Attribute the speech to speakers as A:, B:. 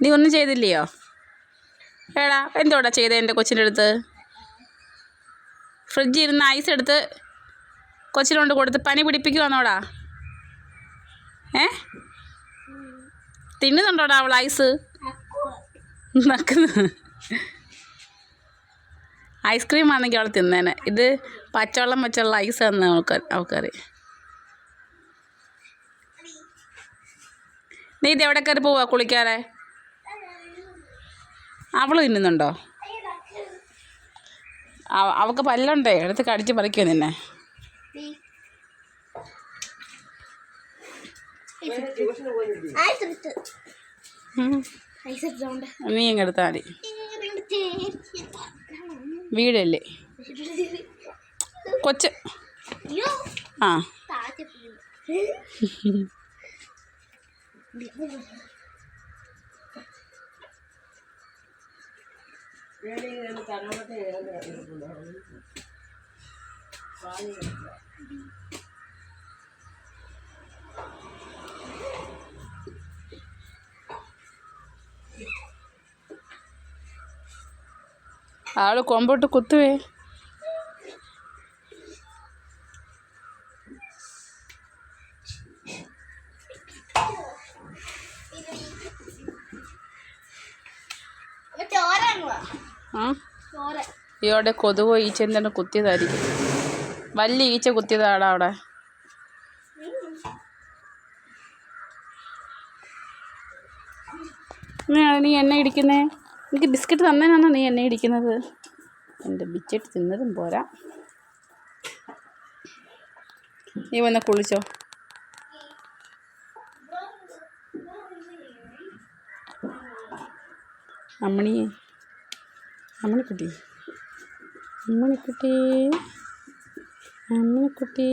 A: നീ ഒന്നും ചെയ്തില്ലയോ? എടാ എന്തോടാ ചെയ്തേ എൻ്റെ കൊച്ചിൻ്റെ അടുത്ത്? ഫ്രിഡ്ജിൽ ഇരുന്ന് ഐസ് എടുത്ത് കൊച്ചിനോണ്ട് കൊടുത്ത് പനി പിടിപ്പിക്കുവാന്നോടാ? തിന്നുന്നുണ്ടോടാ അവൾ ഐസ്? നക്കുന്നു. ഐസ്ക്രീം ആണെങ്കിൽ അവൾ തിന്നേനെ. ഇത് പച്ചവെള്ളം വെച്ചുള്ള ഐസാന്ന് അവൾക്കറിയാം. നീ ഇത് എവിടെ കയറി പോവാ കുളിക്കാതെ? അവൾ തിന്നുന്നുണ്ടോ? അവൾക്ക് പല്ലുണ്ടേ, എടുത്ത് കടിച്ച് പറിക്കുമോ നിന്നെ? നീ ഇങ്ങെടുത്താൽ മതി. വീടല്ലേ കൊച്ച്? ആ ആള് കൊമ്പോട്ട് കുത്തുവേ. ഇവിടെ കൊതുകോ ഈച്ച എന്താണ് കുത്തിയതായിരിക്കും. വലിയ ഈച്ച കുത്തിയതാടാ അവിടെ. നീ എന്നെ ഇടിക്കുന്നേ? എനിക്ക് ബിസ്ക്കറ്റ് തന്നേനാണോ നീ എന്നെ ഇടിക്കുന്നത്? എൻ്റെ ബിസ്ക്കറ്റ് തിന്നതും പോരാ. നീ വന്ന് കുളിച്ചോ. അമ്മണിക്കുട്ടി അമ്മണിക്കുട്ടി